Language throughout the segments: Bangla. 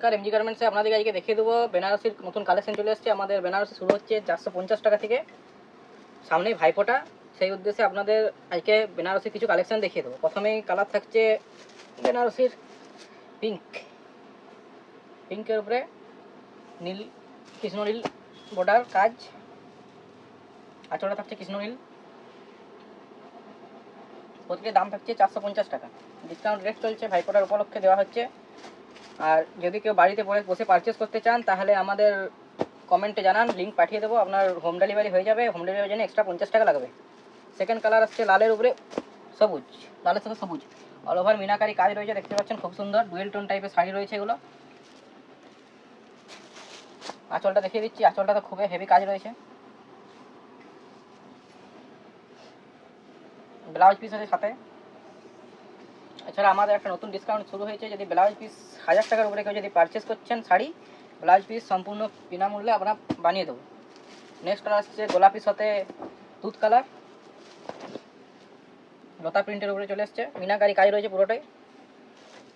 নমস্কার, এমজি গার্মেন্টসে আপনাদের আজকে দেখিয়ে দেবো বেনারসির নতুন কালেকশন চলে এসেছে। আমাদের বেনারসি শুরু হচ্ছে 450 টাকা থেকে। সামনেই ভাইফোঁটা, সেই উদ্দেশ্যে আপনাদের আজকে বেনারসি কিছু কালেকশন দেখিয়ে দেবো। প্রথমেই কালার থাকছে বেনারসির পিঙ্কের উপরে নীল, কৃষ্ণ নীল বর্ডার কাজ। আঁচলটা থাকছে কৃষ্ণ নীল। প্রতিটির দাম থাকছে 450 টাকা। ডিসকাউন্ট রেট চলছে, ভাইফোঁটার উপলক্ষে দেওয়া হচ্ছে। আর যদি কেউ বাড়িতে বসে পারচেস করতে চান তাহলে আমাদের কমেন্টে জানান, লিঙ্ক পাঠিয়ে দেবো। আপনার হোম ডেলিভারি হয়ে যাবে। হোম ডেলিভারির জন্য এক্সট্রা 50 টাকা লাগবে। সেকেন্ড কালার আসছে লালের উপরে সবুজ, লালের সাথে সবুজ। অল ওভার মিনাকারি কাজ রয়েছে, দেখতে পাচ্ছেন খুব সুন্দর ডুয়েল টোন টাইপের শাড়ি রয়েছে এগুলো। আঁচলটা দেখিয়ে দিচ্ছি, আঁচলটা তো খুবই হেভি কাজ রয়েছে। ব্লাউজ পিস আছে সাথে। এছাড়া আমাদের একটা নতুন ডিসকাউন্ট শুরু হয়েছে, যদি ব্লাউজ পিস 1000 টাকার উপরে কেউ যদি পারচেস করছেন শাড়ি, ব্লাউজ পিস সম্পূর্ণ বিনামূল্যে আমরা বানিয়ে দেবো। নেক্সট কালার আসছে গোলাপির সাথে দুধ কালার, লতা প্রিন্টের উপরে চলে এসছে। মিনাকারি কাজ রয়েছে পুরোটাই।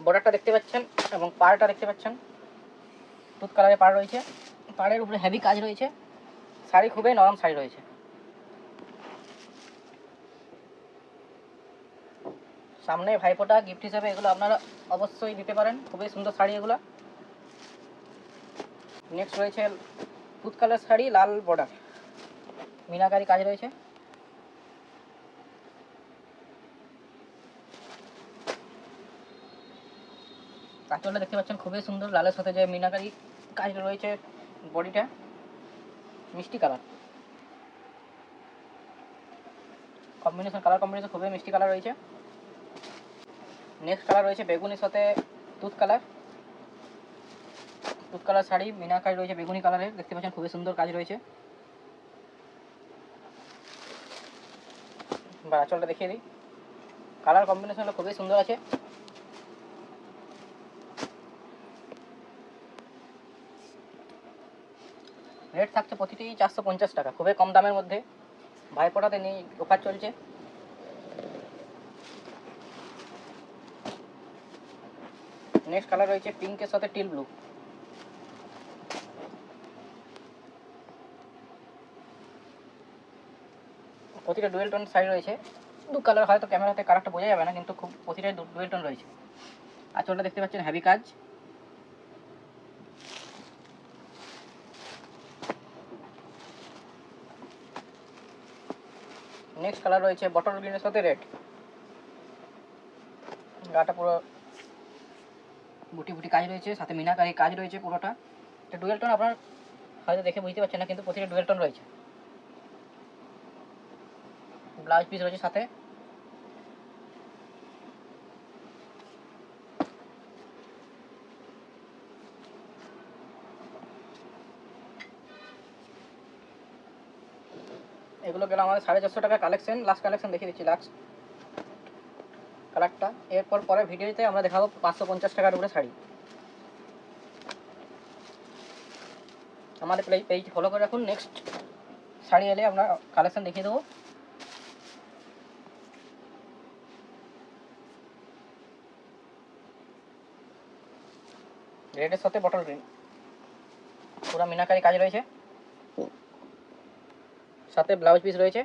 বর্ডারটা দেখতে পাচ্ছেন এবং পাড়টা দেখতে পাচ্ছেন, দুধ কালারের পাড় রয়েছে। পাড়ের উপরে হেভি কাজ রয়েছে। শাড়ি খুবই নরম শাড়ি রয়েছে। সামনে ভাইফোঁটা, গিফট হিসাবে এগুলো আপনারা অবশ্যই দিতে পারেন। খুবই সুন্দর শাড়ি এগুলো। নেক্সট রয়েছে দুধ কালার শাড়ি, লাল বর্ডার, মিনাকারি কাজ রয়েছে। আঁচলটা দেখতে পাচ্ছেন খুবই সুন্দর, লালের সাথে যে মিনাকারি কাজ রয়েছে। বডিটা মিষ্টি কালার কম্বিনেশন, কালার কম্বিনেশন খুবই মিষ্টি কালার রয়েছে। নেক্সট কালার রয়েছে বেগুনির সাথে দুধ কালার, দুধ কালার শাড়ি, মিনাকারি রয়েছে বেগুনি কালারের, দেখতে পাচ্ছেন খুবই সুন্দর কাজ রয়েছে। বা আঁচলটা দেখিয়ে দিই, কালার কম্বিনেশনটা খুবই সুন্দর আছে। রেট থাকছে প্রতিটি 450 টাকা, খুবই কম দামের মধ্যে। ভাইফোঁটাতে নেই, অফার চলছে। নেক্সট কালার রয়েছে পিঙ্কের সাথে টিল ব্লু, প্রতিটা ডুয়েল টোন শাড়ি রয়েছে। দু কালার, হয়তো ক্যামেরাতে কালারটা বোঝা যাবে না, কিন্তু খুব প্রতিটাই ডুয়েল টোন রয়েছে। আঁচলটা দেখতে পাচ্ছেন হেভি কাজ। নেক্সট কালার রয়েছে বটল গ্রিনের সাথে রেড, গাটা পুরো বুটি বুটি কাজ রয়েছে, সাথে মিনাকারি কাজ রয়েছে পুরোটা। এটা ডুয়েল টোন, আপনার হয়তো দেখে বুঝতে পারছেন না, কিন্তু প্রতিটা ডুয়েল টোন রয়েছে। ব্লাউজ পিস রয়েছে সাথে। এগুলো গেল আমাদের 450 টাকা কালেকশন। লাস্ট কালেকশন দেখিয়ে দিচ্ছি, লাস্ট কালারটা। এরপর পরে ভিডিওতে আমরা দেখাবো 550 টাকার উপরে শাড়ি। আমাদের পেজ ফলো করে রাখুন, নেক্সট শাড়ি এলে আমরা কালেকশন দেখিয়ে দেবো। রেডের সাথে বটল গ্রিন, পুরো মিনাকারি কাজ রয়েছে, সাথে ব্লাউজ পিস রয়েছে।